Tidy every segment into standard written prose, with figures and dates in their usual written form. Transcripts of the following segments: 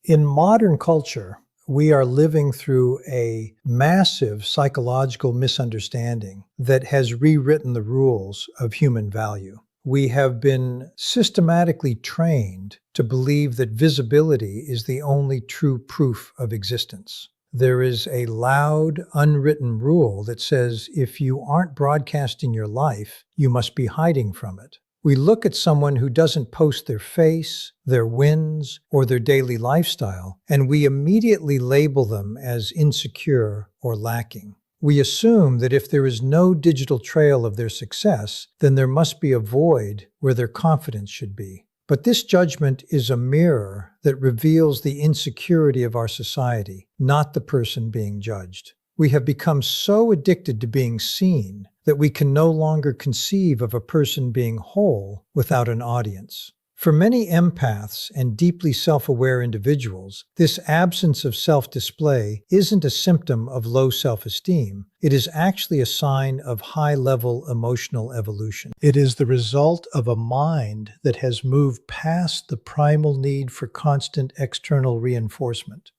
In modern culture, we are living through a massive psychological misunderstanding that has rewritten the rules of human value. We have been systematically trained to believe that visibility is the only true proof of existence. There is a loud, unwritten rule that says if you aren't broadcasting your life, you must be hiding from it. We look at someone who doesn't post their face, their wins, or their daily lifestyle, and we immediately label them as insecure or lacking. We assume that if there is no digital trail of their success, then there must be a void where their confidence should be. But this judgment is a mirror that reveals the insecurity of our society, not the person being judged. We have become so addicted to being seen that we can no longer conceive of a person being whole without an audience. For many empaths and deeply self-aware individuals, this absence of self-display isn't a symptom of low self-esteem. It is actually a sign of high-level emotional evolution. It is the result of a mind that has moved past the primal need for constant external reinforcement.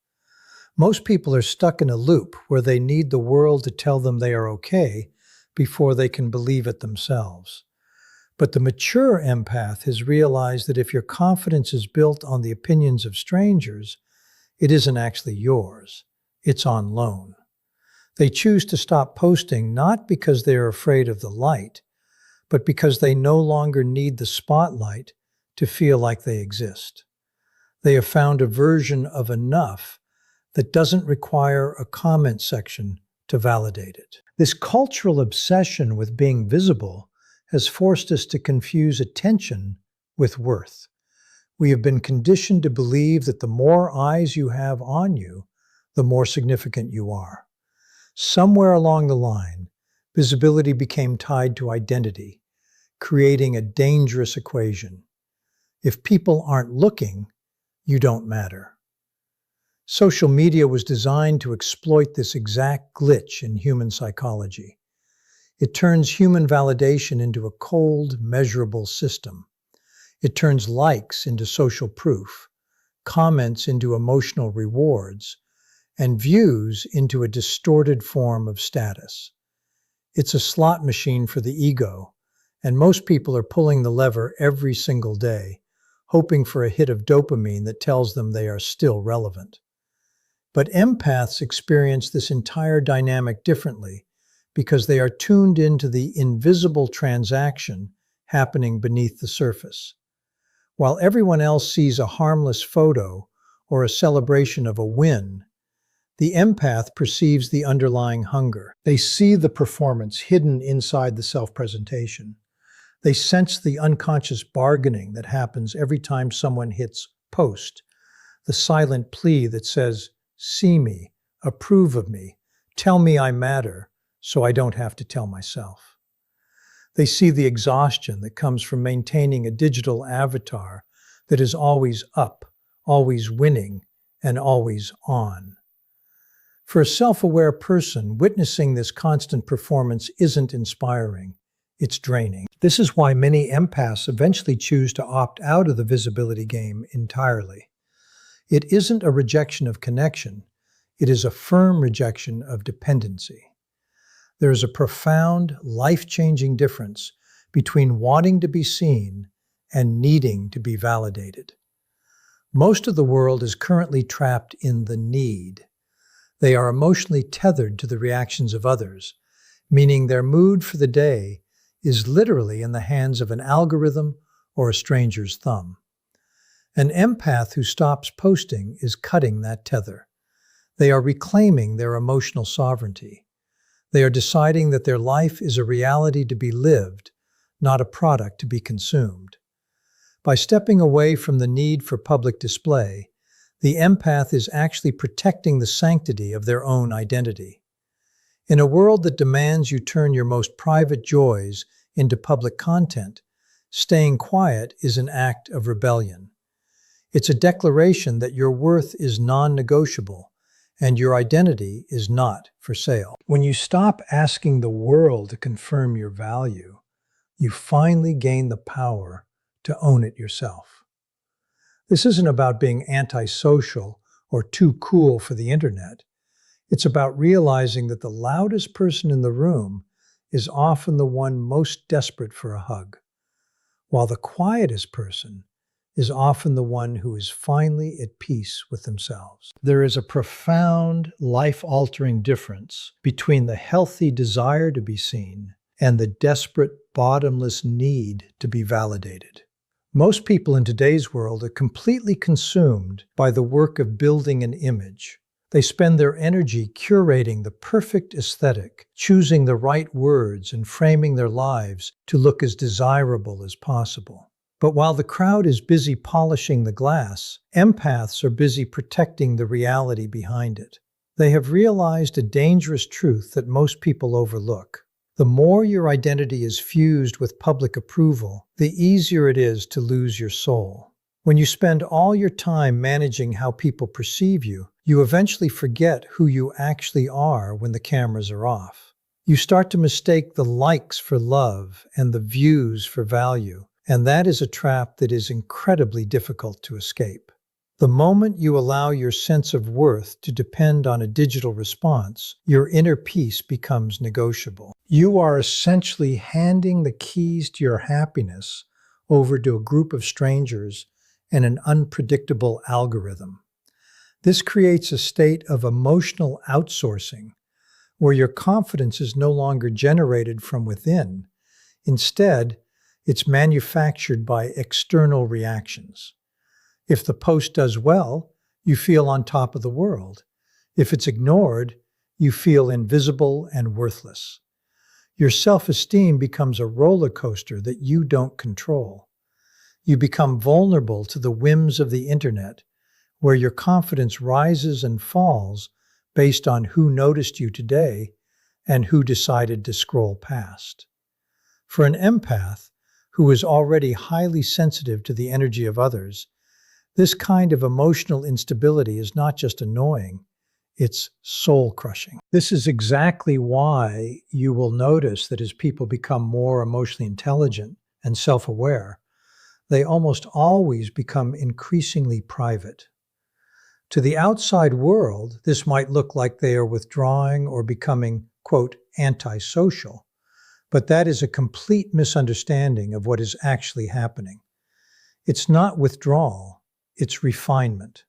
Most people are stuck in a loop where they need the world to tell them they are okay before they can believe it themselves. But the mature empath has realized that if your confidence is built on the opinions of strangers, it isn't actually yours. It's on loan. They choose to stop posting not because they are afraid of the light, but because they no longer need the spotlight to feel like they exist. They have found a version of enough that doesn't require a comment section to validate it. This cultural obsession with being visible has forced us to confuse attention with worth. We have been conditioned to believe that the more eyes you have on you, the more significant you are. Somewhere along the line, visibility became tied to identity, creating a dangerous equation. If people aren't looking, you don't matter. Social media was designed to exploit this exact glitch in human psychology. It turns human validation into a cold, measurable system. It turns likes into social proof, comments into emotional rewards, and views into a distorted form of status. It's a slot machine for the ego, and most people are pulling the lever every single day, hoping for a hit of dopamine that tells them they are still relevant. But empaths experience this entire dynamic differently because they are tuned into the invisible transaction happening beneath the surface. While everyone else sees a harmless photo or a celebration of a win, the empath perceives the underlying hunger. They see the performance hidden inside the self-presentation. They sense the unconscious bargaining that happens every time someone hits post, the silent plea that says, "See me, approve of me, tell me I matter, so I don't have to tell myself." They see the exhaustion that comes from maintaining a digital avatar that is always up, always winning, and always on. For a self-aware person, witnessing this constant performance isn't inspiring, it's draining. This is why many empaths eventually choose to opt out of the visibility game entirely. It isn't a rejection of connection, it is a firm rejection of dependency. There is a profound, life-changing difference between wanting to be seen and needing to be validated. Most of the world is currently trapped in the need. They are emotionally tethered to the reactions of others, meaning their mood for the day is literally in the hands of an algorithm or a stranger's thumb. An empath who stops posting is cutting that tether. They are reclaiming their emotional sovereignty. They are deciding that their life is a reality to be lived, not a product to be consumed. By stepping away from the need for public display, the empath is actually protecting the sanctity of their own identity. In a world that demands you turn your most private joys into public content, staying quiet is an act of rebellion. It's a declaration that your worth is non-negotiable and your identity is not for sale. When you stop asking the world to confirm your value, you finally gain the power to own it yourself. This isn't about being antisocial or too cool for the internet. It's about realizing that the loudest person in the room is often the one most desperate for a hug, while the quietest person is often the one who is finally at peace with themselves. There is a profound, life-altering difference between the healthy desire to be seen and the desperate, bottomless need to be validated. Most people in today's world are completely consumed by the work of building an image. They spend their energy curating the perfect aesthetic, choosing the right words, and framing their lives to look as desirable as possible. But while the crowd is busy polishing the glass, empaths are busy protecting the reality behind it. They have realized a dangerous truth that most people overlook. The more your identity is fused with public approval, the easier it is to lose your soul. When you spend all your time managing how people perceive you, you eventually forget who you actually are when the cameras are off. You start to mistake the likes for love and the views for value, and that is a trap that is incredibly difficult to escape. The moment you allow your sense of worth to depend on a digital response, your inner peace becomes negotiable. You are essentially handing the keys to your happiness over to a group of strangers and an unpredictable algorithm. This creates a state of emotional outsourcing, where your confidence is no longer generated from within. Instead, it's manufactured by external reactions. If the post does well, you feel on top of the world. If it's ignored, you feel invisible and worthless. Your self-esteem becomes a roller coaster that you don't control. You become vulnerable to the whims of the internet, where your confidence rises and falls based on who noticed you today and who decided to scroll past. For an empath, who is already highly sensitive to the energy of others, this kind of emotional instability is not just annoying, it's soul-crushing. This is exactly why you will notice that as people become more emotionally intelligent and self-aware, they almost always become increasingly private. To the outside world, this might look like they are withdrawing or becoming, quote, antisocial, but that is a complete misunderstanding of what is actually happening. It's not withdrawal, it's refinement.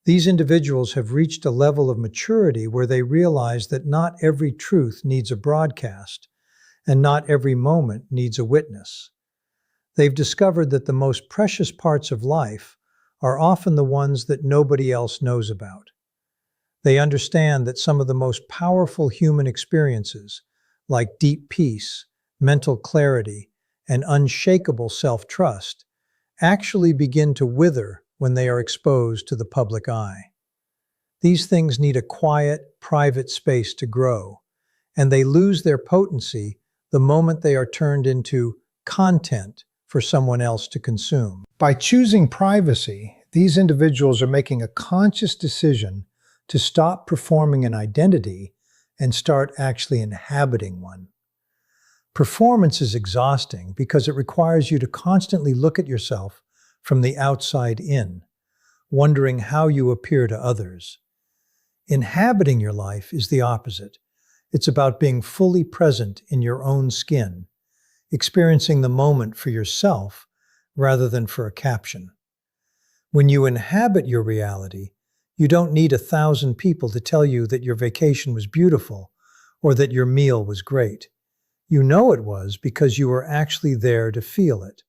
These individuals have reached a level of maturity where they realize that not every truth needs a broadcast, and not every moment needs a witness. They've discovered that the most precious parts of life are often the ones that nobody else knows about. They understand that some of the most powerful human experiences, like deep peace, mental clarity, and unshakable self-trust, actually begin to wither when they are exposed to the public eye. These things need a quiet, private space to grow, and they lose their potency the moment they are turned into content for someone else to consume. By choosing privacy, these individuals are making a conscious decision to stop performing an identity and start actually inhabiting one. Performance is exhausting because it requires you to constantly look at yourself from the outside in, wondering how you appear to others. Inhabiting your life is the opposite. It's about being fully present in your own skin, experiencing the moment for yourself rather than for a caption. When you inhabit your reality, you don't need 1,000 people to tell you that your vacation was beautiful or that your meal was great. You know it was because you were actually there to feel it.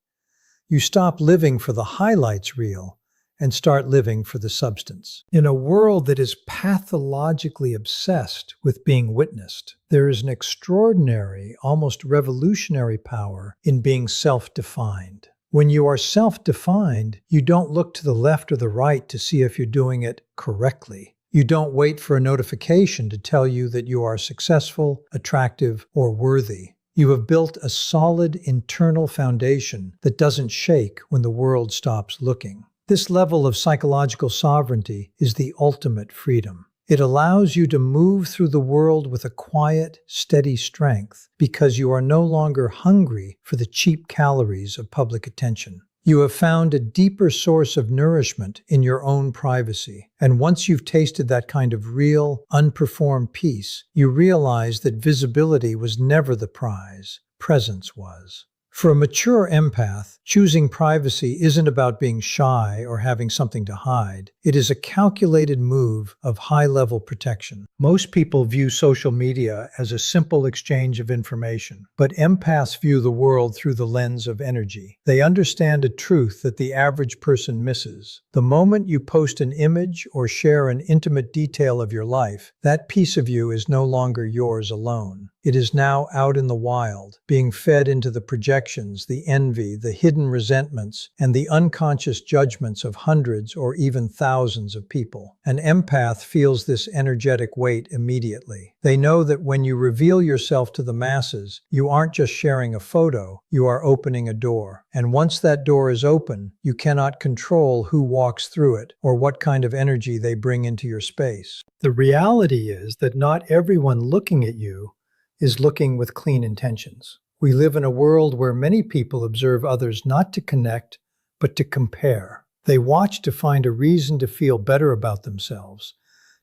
You stop living for the highlights reel and start living for the substance. In a world that is pathologically obsessed with being witnessed, there is an extraordinary, almost revolutionary power in being self-defined. When you are self-defined, you don't look to the left or the right to see if you're doing it correctly. You don't wait for a notification to tell you that you are successful, attractive, or worthy. You have built a solid internal foundation that doesn't shake when the world stops looking. This level of psychological sovereignty is the ultimate freedom. It allows you to move through the world with a quiet, steady strength because you are no longer hungry for the cheap calories of public attention. You have found a deeper source of nourishment in your own privacy. And once you've tasted that kind of real, unperformed peace, you realize that visibility was never the prize, presence was. For a mature empath, choosing privacy isn't about being shy or having something to hide. It is a calculated move of high-level protection. Most people view social media as a simple exchange of information, but empaths view the world through the lens of energy. They understand a truth that the average person misses. The moment you post an image or share an intimate detail of your life, that piece of you is no longer yours alone. It is now out in the wild, being fed into the projections, the envy, the hidden resentments, and the unconscious judgments of hundreds or even thousands of people. An empath feels this energetic weight immediately. They know that when you reveal yourself to the masses, you aren't just sharing a photo, you are opening a door. And once that door is open, you cannot control who walks through it or what kind of energy they bring into your space. The reality is that not everyone looking at you is looking with clean intentions. We live in a world where many people observe others not to connect, but to compare. They watch to find a reason to feel better about themselves,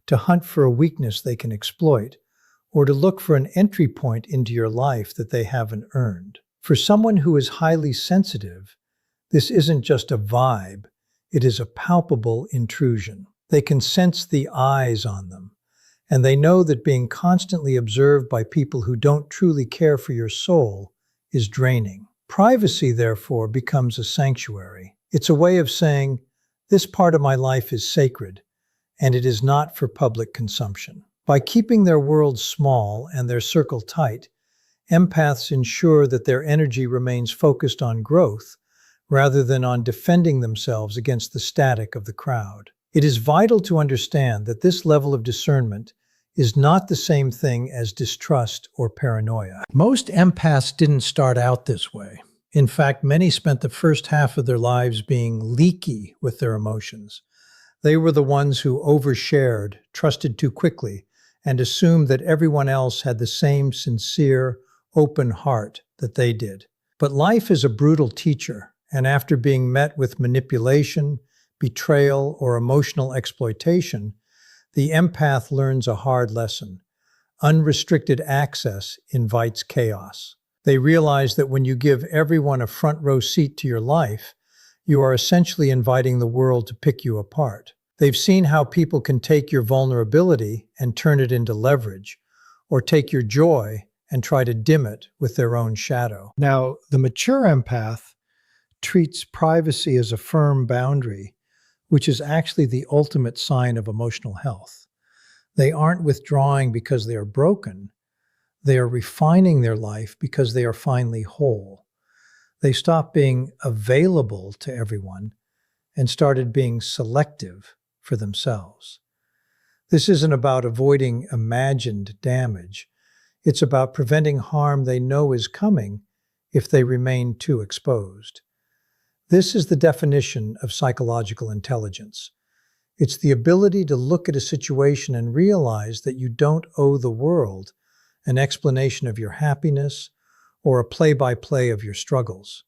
to hunt for a weakness they can exploit, or to look for an entry point into your life that they haven't earned. For someone who is highly sensitive, this isn't just a vibe, it is a palpable intrusion. They can sense the eyes on them, and they know that being constantly observed by people who don't truly care for your soul is draining. Privacy, therefore, becomes a sanctuary. It's a way of saying, this part of my life is sacred, and it is not for public consumption. By keeping their world small and their circle tight, empaths ensure that their energy remains focused on growth rather than on defending themselves against the static of the crowd. It is vital to understand that this level of discernment is not the same thing as distrust or paranoia. Most empaths didn't start out this way. In fact, many spent the first half of their lives being leaky with their emotions. They were the ones who overshared, trusted too quickly, and assumed that everyone else had the same sincere, open heart that they did. But life is a brutal teacher, and after being met with manipulation, betrayal, or emotional exploitation, the empath learns a hard lesson. Unrestricted access invites chaos. They realize that when you give everyone a front row seat to your life, you are essentially inviting the world to pick you apart. They've seen how people can take your vulnerability and turn it into leverage, or take your joy and try to dim it with their own shadow. Now, the mature empath treats privacy as a firm boundary, which is actually the ultimate sign of emotional health. They aren't withdrawing because they are broken. They are refining their life because they are finally whole. They stopped being available to everyone and started being selective for themselves. This isn't about avoiding imagined damage. It's about preventing harm they know is coming if they remain too exposed. This is the definition of psychological intelligence. It's the ability to look at a situation and realize that you don't owe the world an explanation of your happiness or a play-by-play of your struggles.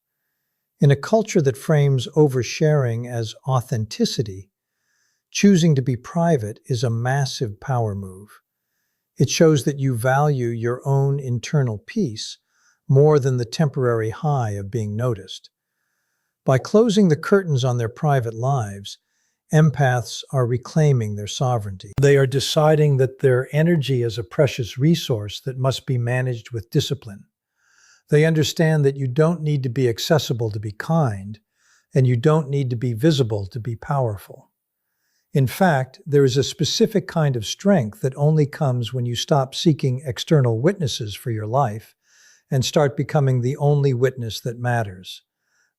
In a culture that frames oversharing as authenticity, choosing to be private is a massive power move. It shows that you value your own internal peace more than the temporary high of being noticed. By closing the curtains on their private lives, empaths are reclaiming their sovereignty. They are deciding that their energy is a precious resource that must be managed with discipline. They understand that you don't need to be accessible to be kind, and you don't need to be visible to be powerful. In fact, there is a specific kind of strength that only comes when you stop seeking external witnesses for your life and start becoming the only witness that matters.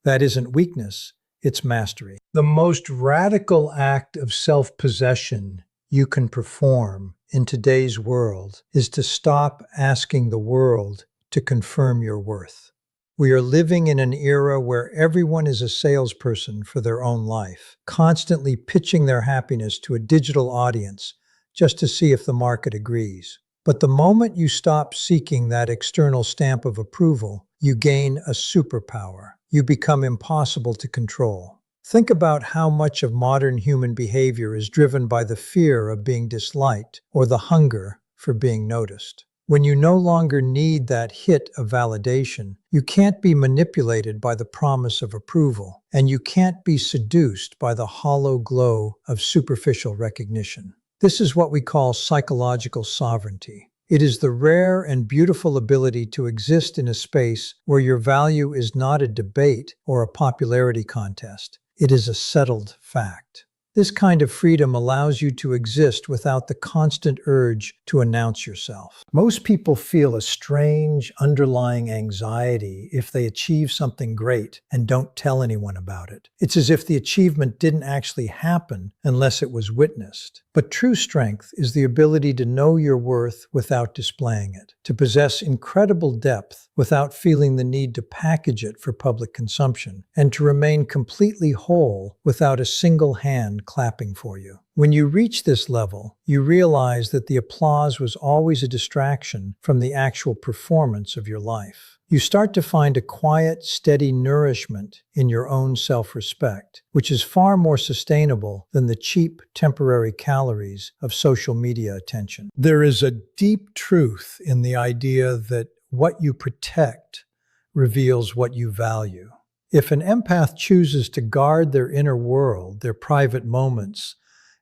That isn't weakness, it's mastery. The most radical act of self-possession you can perform in today's world is to stop asking the world to confirm your worth. We are living in an era where everyone is a salesperson for their own life, constantly pitching their happiness to a digital audience just to see if the market agrees. But the moment you stop seeking that external stamp of approval, you gain a superpower. You become impossible to control. Think about how much of modern human behavior is driven by the fear of being disliked or the hunger for being noticed. When you no longer need that hit of validation, you can't be manipulated by the promise of approval, and you can't be seduced by the hollow glow of superficial recognition. This is what we call psychological sovereignty. It is the rare and beautiful ability to exist in a space where your value is not a debate or a popularity contest. It is a settled fact. This kind of freedom allows you to exist without the constant urge to announce yourself. Most people feel a strange underlying anxiety if they achieve something great and don't tell anyone about it. It's as if the achievement didn't actually happen unless it was witnessed. But true strength is the ability to know your worth without displaying it, to possess incredible depth without feeling the need to package it for public consumption, and to remain completely whole without a single hand clapping for you. When you reach this level, you realize that the applause was always a distraction from the actual performance of your life. You start to find a quiet, steady nourishment in your own self-respect, which is far more sustainable than the cheap, temporary calories of social media attention. There is a deep truth in the idea that what you protect reveals what you value. If an empath chooses to guard their inner world, their private moments,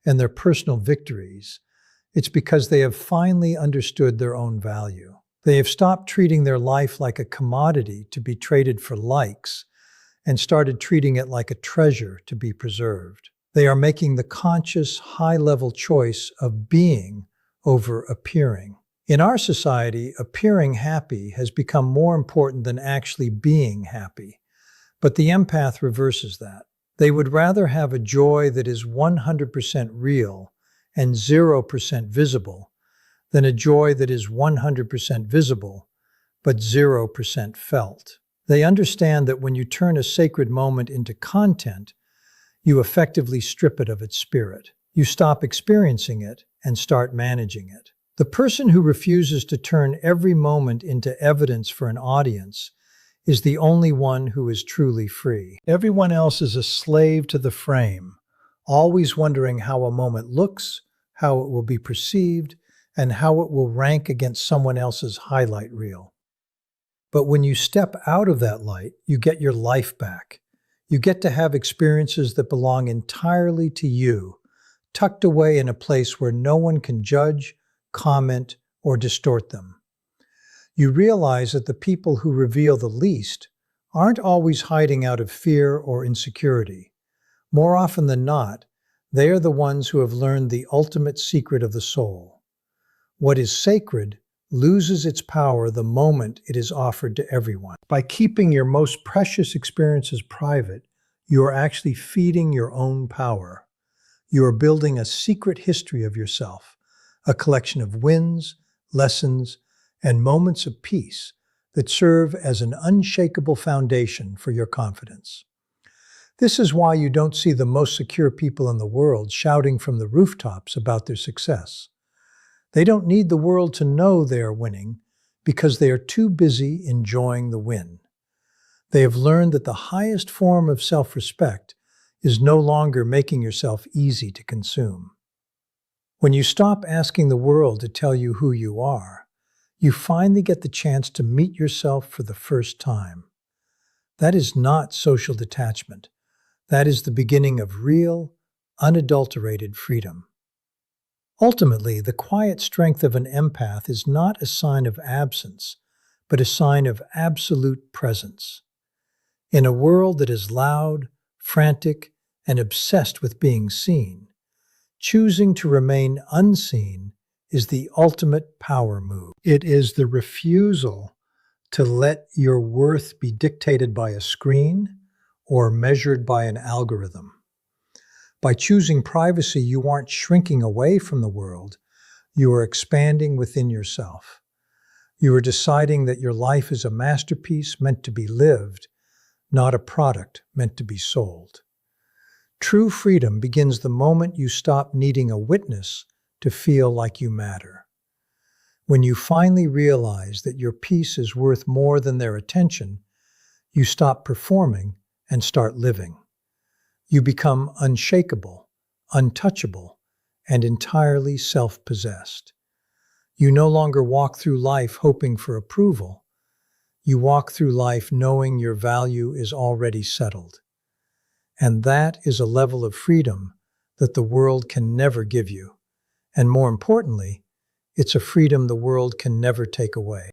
and their personal victories, it's because they have finally understood their own value. They have stopped treating their life like a commodity to be traded for likes and started treating it like a treasure to be preserved. They are making the conscious, high-level choice of being over appearing. In our society, appearing happy has become more important than actually being happy. But the empath reverses that. They would rather have a joy that is 100% real and 0% visible than a joy that is 100% visible but 0% felt. They understand that when you turn a sacred moment into content, you effectively strip it of its spirit. You stop experiencing it and start managing it. The person who refuses to turn every moment into evidence for an audience is the only one who is truly free. Everyone else is a slave to the frame, always wondering how a moment looks, how it will be perceived, and how it will rank against someone else's highlight reel. But when you step out of that light, you get your life back. You get to have experiences that belong entirely to you, tucked away in a place where no one can judge, comment, or distort them. You realize that the people who reveal the least aren't always hiding out of fear or insecurity. More often than not, they are the ones who have learned the ultimate secret of the soul. What is sacred loses its power the moment it is offered to everyone. By keeping your most precious experiences private, you are actually feeding your own power. You are building a secret history of yourself, a collection of wins, lessons, and moments of peace that serve as an unshakable foundation for your confidence. This is why you don't see the most secure people in the world shouting from the rooftops about their success. They don't need the world to know they are winning because they are too busy enjoying the win. They have learned that the highest form of self-respect is no longer making yourself easy to consume. When you stop asking the world to tell you who you are, you finally get the chance to meet yourself for the first time. That is not social detachment. That is the beginning of real, unadulterated freedom. Ultimately, the quiet strength of an empath is not a sign of absence, but a sign of absolute presence. In a world that is loud, frantic, and obsessed with being seen, choosing to remain unseen is the ultimate power move. It is the refusal to let your worth be dictated by a screen or measured by an algorithm. By choosing privacy, you aren't shrinking away from the world, you are expanding within yourself. You are deciding that your life is a masterpiece meant to be lived, not a product meant to be sold. True freedom begins the moment you stop needing a witness to feel like you matter. When you finally realize that your peace is worth more than their attention, you stop performing and start living. You become unshakable, untouchable, and entirely self-possessed. You no longer walk through life hoping for approval. You walk through life knowing your value is already settled. And that is a level of freedom that the world can never give you. And more importantly, it's a freedom the world can never take away.